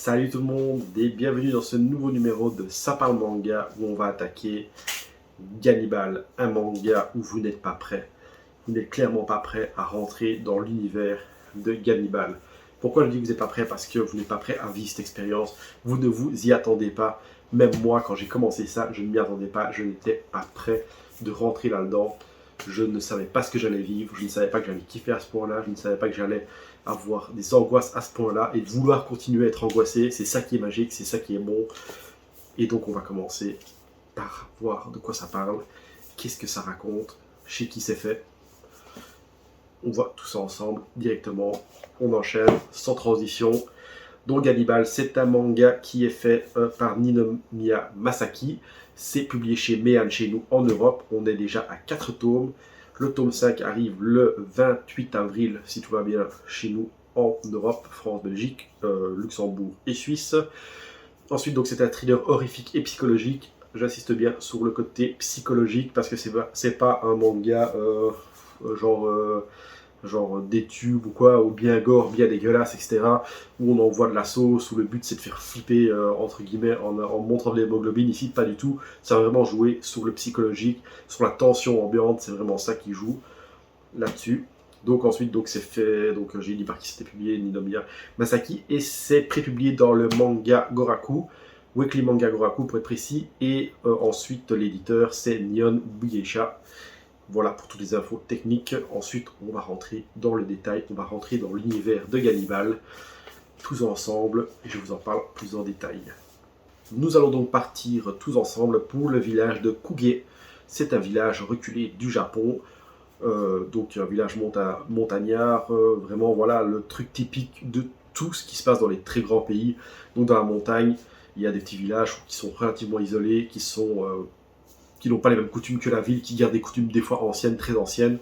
Salut tout le monde et bienvenue dans ce nouveau numéro de Ça parle manga où on va attaquer Gannibal, un manga où vous n'êtes pas prêt. Vous n'êtes clairement pas prêt à rentrer dans l'univers de Gannibal. Pourquoi je dis que vous n'êtes pas prêt? Parce que vous n'êtes pas prêt à vivre cette expérience. Vous ne vous y attendez pas. Même moi, quand j'ai commencé ça, je ne m'y attendais pas. Je n'étais pas prêt de rentrer là-dedans. Je ne savais pas ce que j'allais vivre. Je ne savais pas que j'allais kiffer à ce point-là. Je ne savais pas que j'allais avoir des angoisses à ce point-là et de vouloir continuer à être angoissé. C'est ça qui est magique, c'est ça qui est bon. Et donc on va commencer par voir de quoi ça parle, qu'est-ce que ça raconte, chez qui c'est fait. On voit tout ça ensemble directement. On enchaîne sans transition. Donc Gannibal, c'est un manga qui est fait par Ninomiya Masaki. C'est publié chez Mehan chez nous en Europe. On est déjà à 4 tomes. Le tome 5 arrive le 28 avril, si tout va bien, chez nous en Europe, France, Belgique, Luxembourg et Suisse. Ensuite, donc c'est un thriller horrifique et psychologique. J'insiste bien sur le côté psychologique parce que c'est pas un manga genre des tubes ou quoi, ou bien gore, bien dégueulasse, etc. Où on envoie de la sauce, où le but c'est de faire flipper, entre guillemets, en montrant de l'hémoglobine. Ici, pas du tout. Ça va vraiment jouer sur le psychologique, sur la tension ambiante, c'est vraiment ça qui joue là-dessus. Donc ensuite, donc c'est fait, donc j'ai dit par qui c'était publié, Ninomiya Masaki, et c'est prépublié dans le manga Goraku, Weekly Manga Goraku pour être précis, et ensuite l'éditeur c'est Nihon Bugeisha. Voilà pour toutes les infos techniques. Ensuite, on va rentrer dans le détail, on va rentrer dans l'univers de Gannibal, tous ensemble, et je vous en parle plus en détail. Nous allons donc partir tous ensemble pour le village de Kuge. C'est un village reculé du Japon, donc un village montagnard, vraiment voilà le truc typique de tout ce qui se passe dans les très grands pays. Donc dans la montagne, il y a des petits villages qui sont relativement isolés, qui n'ont pas les mêmes coutumes que la ville, qui gardent des coutumes des fois anciennes, très anciennes.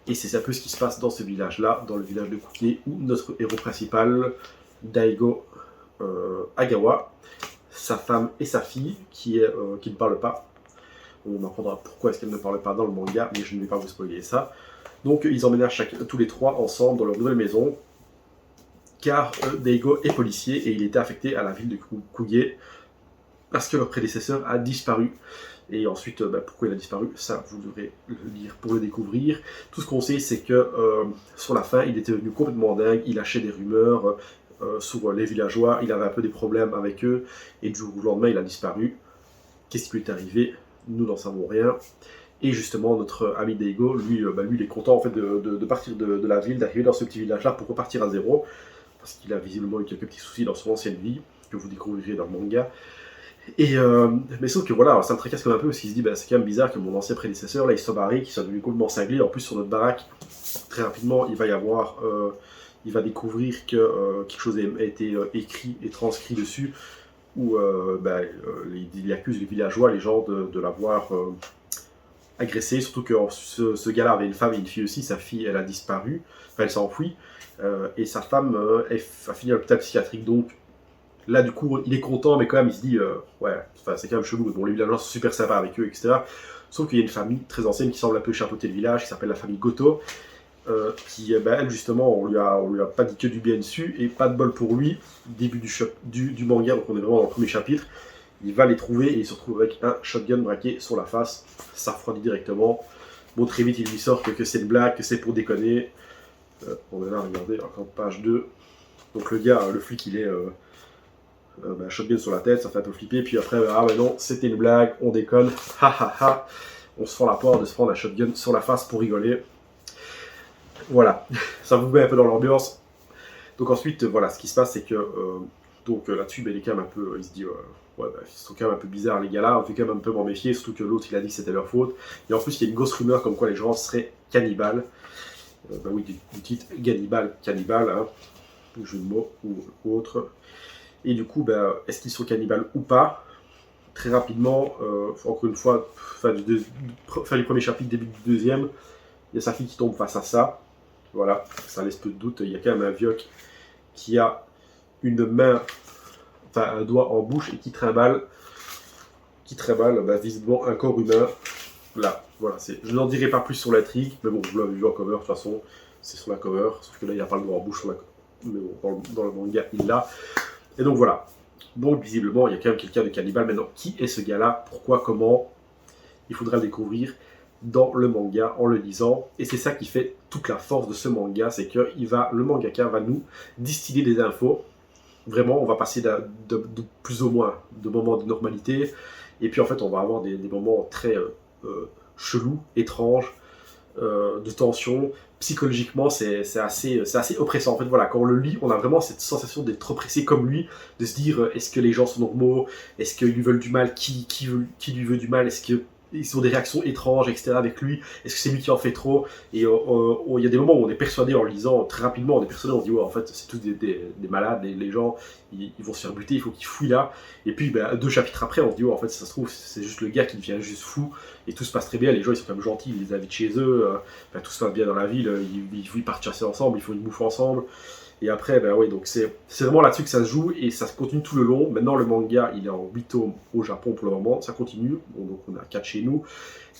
Et c'est un peu ce qui se passe dans ce village-là, dans le village de Kuge, où notre héros principal, Daigo Agawa, sa femme et sa fille, qui ne parlent pas. On apprendra pourquoi est-ce qu'elles ne parlent pas dans le manga, mais je ne vais pas vous spoiler ça. Donc ils emménagent tous les trois ensemble dans leur nouvelle maison, car Daigo est policier et il était affecté à la ville de Kuge, parce que leur prédécesseur a disparu. Et ensuite, pourquoi il a disparu, ça vous devrez le lire pour le découvrir. Tout ce qu'on sait, c'est que sur la fin, il était devenu complètement dingue, il lâchait des rumeurs sur les villageois, il avait un peu des problèmes avec eux, et du jour au lendemain, il a disparu. Qu'est-ce qui lui est arrivé? Nous n'en savons rien. Et justement, notre ami Daigo, lui, il est content en fait, de partir de la ville, d'arriver dans ce petit village-là pour repartir à zéro, parce qu'il a visiblement eu quelques petits soucis dans son ancienne vie, que vous découvrirez dans le manga. Et mais sauf que voilà, ça me tracasse comme un peu parce qu'il se dit c'est quand même bizarre que mon ancien prédécesseur là il soit barré, qu'il soit devenu complètement cinglé. En plus sur notre baraque, très rapidement il va découvrir que quelque chose a été écrit et transcrit dessus où il accuse les villageois, les gens de l'avoir agressé, surtout que ce gars-là avait une femme et une fille aussi. Sa fille elle a disparu, enfin elle s'est enfuie et sa femme a fini à l'hôpital psychiatrique. Donc là, du coup, il est content, mais quand même, il se dit, c'est quand même chelou. Bon, les villageois sont super sympas avec eux, etc. Sauf qu'il y a une famille très ancienne qui semble un peu chapeauter le village, qui s'appelle la famille Goto, qui, elle, justement, on lui a pas dit que du bien dessus, et pas de bol pour lui, début du manga, donc on est vraiment dans le premier chapitre, il va les trouver, et il se retrouve avec un shotgun braqué sur la face, ça refroidit directement. Bon, très vite, il lui sort que c'est une blague, que c'est pour déconner. On est là, regardez, encore page 2. Donc le gars, le flic, il est... shotgun sur la tête, ça fait un peu flipper, puis après, non, c'était une blague, on déconne, ha ha ha, on se fend la porte de se prendre un shotgun sur la face pour rigoler. Voilà, ça vous met un peu dans l'ambiance. Donc ensuite, voilà, ce qui se passe, c'est que, là-dessus, il est quand même un peu, il se dit, ils sont quand même un peu bizarres les gars-là, on fait quand même un peu m'en méfier, surtout que l'autre, il a dit que c'était leur faute. Et en plus, il y a une grosse rumeur comme quoi les gens seraient cannibales. Oui, du titre Gannibal, cannibale, hein, jeu de mots ou autre. Et du coup, est-ce qu'ils sont cannibales ou pas? Très rapidement, encore une fois, fin du premier chapitre, début du deuxième, il y a sa fille qui tombe face à ça. Voilà, ça laisse peu de doute. Il y a quand même un vieux qui a une main, un doigt en bouche et qui trimballe visiblement un corps humain. Là, voilà, je n'en dirai pas plus sur l'intrigue, mais bon, vous l'avez vu en cover, de toute façon, c'est sur la cover, sauf que là, il n'a pas le doigt en bouche, mais bon, dans le manga, il l'a. Et donc voilà. Donc visiblement, il y a quand même quelqu'un de cannibale. Maintenant, qui est ce gars-là? Pourquoi? Comment? Il faudra le découvrir dans le manga en le lisant. Et c'est ça qui fait toute la force de ce manga, c'est que le mangaka va nous distiller des infos. Vraiment, on va passer de plus ou moins de moments de normalité. Et puis en fait, on va avoir des moments très chelous, étranges, de tension. Psychologiquement, c'est assez oppressant. En fait, voilà, quand on le lit, on a vraiment cette sensation d'être oppressé comme lui, de se dire est-ce que les gens sont normaux, est-ce qu'ils lui veulent du mal, qui lui veut du mal, est-ce qu'ils ont des réactions étranges, etc. avec lui, est-ce que c'est lui qui en fait trop? Et il y a des moments où on est persuadé en le lisant très rapidement, on est persuadé, on se dit ouais, en fait, c'est tous des malades, les gens, ils vont se faire buter, il faut qu'ils fouillent là. Et puis, 2 chapitres après, on se dit ouais, en fait, ça se trouve, c'est juste le gars qui devient juste fou, et tout se passe très bien, les gens ils sont quand même gentils, ils les invitent chez eux, tout se passe bien dans la ville, ils partent chasser ensemble, ils font une bouffe ensemble. Et après, oui, donc c'est vraiment là-dessus que ça se joue et ça se continue tout le long. Maintenant, le manga, il est en 8 tomes au Japon pour le moment, ça continue. Bon, donc on a 4 chez nous.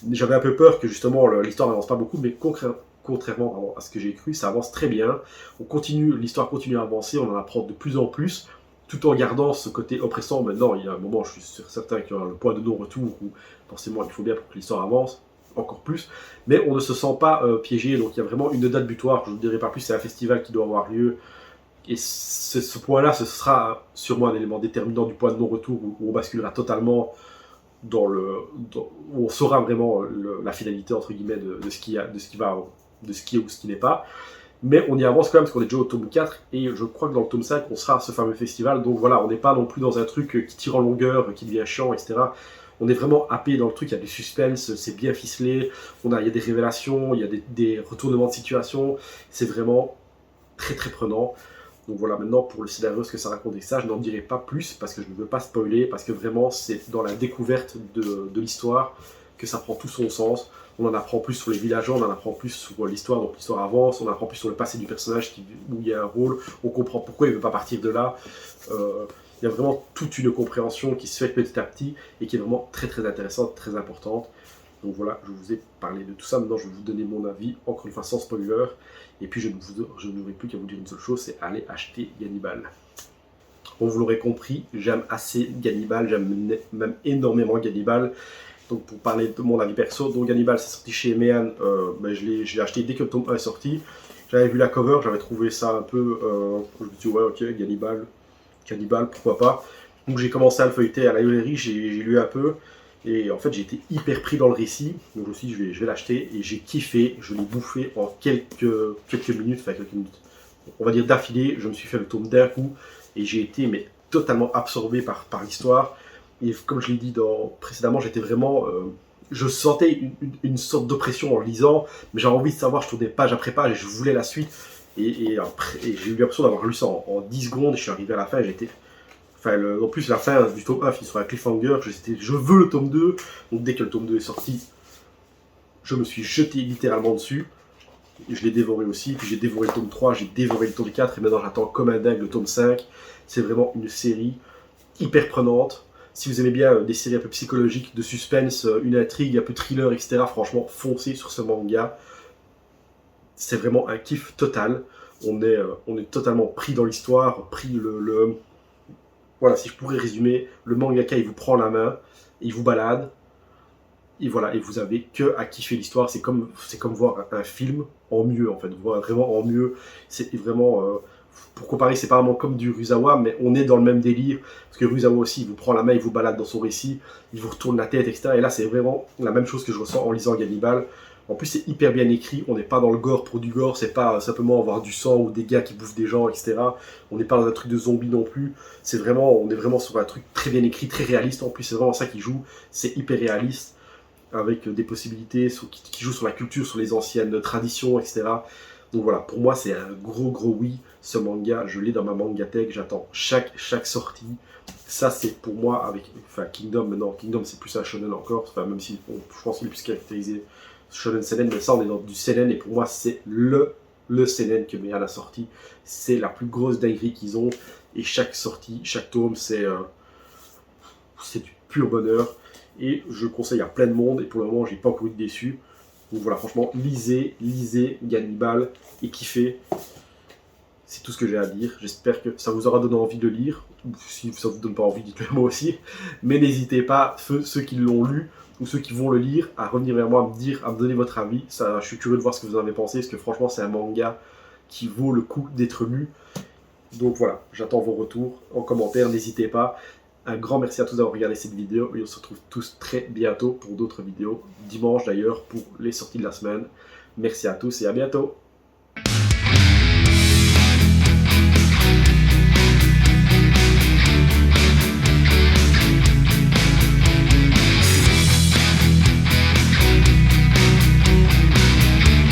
J'avais un peu peur que justement l'histoire n'avance pas beaucoup, mais contrairement à ce que j'ai cru, ça avance très bien. L'histoire continue à avancer, on en apprend de plus en plus, tout en gardant ce côté oppressant. Maintenant, il y a un moment, je suis certain qu'il y aura le point de non-retour où forcément il faut bien pour que l'histoire avance encore plus, mais on ne se sent pas piégé, donc il y a vraiment une date butoir, je ne dirai pas plus, c'est un festival qui doit avoir lieu, et ce point-là, ce sera sûrement un élément déterminant du point de non-retour, où on basculera totalement où on saura vraiment la finalité, entre guillemets, de ce qui est ou ce qui n'est pas. Mais on y avance quand même, parce qu'on est déjà au tome 4, et je crois que dans le tome 5, on sera à ce fameux festival, donc voilà, on n'est pas non plus dans un truc qui tire en longueur, qui devient chiant, etc. On est vraiment happé dans le truc, il y a du suspense, c'est bien ficelé, il y a des révélations, il y a des retournements de situation, c'est vraiment très très prenant. Donc voilà, maintenant pour le scénario, ce que ça raconte et ça, je n'en dirai pas plus parce que je ne veux pas spoiler, parce que vraiment c'est dans la découverte de l'histoire que ça prend tout son sens. On en apprend plus sur les villageois, on en apprend plus sur l'histoire, donc l'histoire avance, on apprend plus sur le passé du personnage où il y a un rôle, on comprend pourquoi il ne veut pas partir de là. Il y a vraiment toute une compréhension qui se fait petit à petit et qui est vraiment très très intéressante, très importante. Donc voilà, je vous ai parlé de tout ça. Maintenant, je vais vous donner mon avis, encore une fois sans spoiler. Et puis, je n'aurai plus qu'à vous dire une seule chose, c'est aller acheter Gannibal. Bon, vous l'aurez compris, j'aime assez Gannibal, j'aime même énormément Gannibal. Donc pour parler de mon avis perso, donc Gannibal c'est sorti chez Mehan, je l'ai acheté dès que le tome 1 est sorti. J'avais vu la cover, j'avais trouvé ça un peu, je me suis dit ouais ok, Gannibal, pourquoi pas. Donc j'ai commencé à le feuilleter à la librairie, j'ai lu un peu, et en fait j'ai été hyper pris dans le récit, donc je me suis dit je vais l'acheter, et j'ai kiffé, je l'ai bouffé en quelques minutes, on va dire d'affilée, je me suis fait le tome d'un coup, et j'ai été mais totalement absorbé par l'histoire. Et comme je l'ai dit précédemment, j'étais vraiment... je sentais une sorte d'oppression en lisant, mais j'avais envie de savoir, je tournais page après page et je voulais la suite. Et j'ai eu l'impression d'avoir lu ça en 10 secondes, et je suis arrivé à la fin et j'étais... en plus, la fin du tome 1 finit sur un cliffhanger, je veux le tome 2, donc dès que le tome 2 est sorti, je me suis jeté littéralement dessus. Je l'ai dévoré aussi, puis j'ai dévoré le tome 3, j'ai dévoré le tome 4, et maintenant j'attends comme un dingue le tome 5. C'est vraiment une série hyper prenante. Si vous aimez bien des séries un peu psychologiques, de suspense, une intrigue, un peu thriller, etc., franchement, foncez sur ce manga. C'est vraiment un kiff total. On est totalement pris dans l'histoire, Voilà, si je pourrais résumer, le mangaka, il vous prend la main, il vous balade, et voilà, et vous avez que à kiffer l'histoire. C'est comme voir un film en mieux, en fait. Vraiment en mieux. C'est vraiment... pour comparer, c'est pas vraiment comme du Rusawa, mais on est dans le même délire. Parce que Rusawa aussi, il vous prend la main, il vous balade dans son récit, il vous retourne la tête, etc. Et là, c'est vraiment la même chose que je ressens en lisant Gannibal. En plus, c'est hyper bien écrit. On n'est pas dans le gore pour du gore. C'est pas simplement avoir du sang ou des gars qui bouffent des gens, etc. On n'est pas dans un truc de zombie non plus. On est vraiment sur un truc très bien écrit, très réaliste. En plus, c'est vraiment ça qui joue. C'est hyper réaliste, avec des possibilités qui jouent sur la culture, sur les anciennes traditions, etc. Donc voilà, pour moi, c'est un gros oui. Ce manga, je l'ai dans ma mangatech, j'attends chaque sortie. Ça, c'est pour moi, Kingdom, maintenant, Kingdom, c'est plus un shonen encore, même si je pense qu'il est plus caractérisé shonen seinen, mais ça, on est dans du seinen, et pour moi, c'est le seinen que Mehan a sorti. C'est la plus grosse dinguerie qu'ils ont, et chaque sortie, chaque tome, c'est du pur bonheur. Et je le conseille à plein de monde, et pour le moment, j'ai pas encore eu de déçu. Donc voilà, franchement, lisez Gannibal et kiffez. C'est tout ce que j'ai à dire. J'espère que ça vous aura donné envie de lire. Ou si ça ne vous donne pas envie, dites-le moi aussi. Mais n'hésitez pas, ceux qui l'ont lu ou ceux qui vont le lire, à revenir vers moi, à me dire, à me donner votre avis. Ça, je suis curieux de voir ce que vous en avez pensé, parce que franchement, c'est un manga qui vaut le coup d'être lu. Donc voilà, j'attends vos retours en commentaire, n'hésitez pas. Un grand merci à tous d'avoir regardé cette vidéo et on se retrouve tous très bientôt pour d'autres vidéos, dimanche d'ailleurs pour les sorties de la semaine. Merci à tous et à bientôt.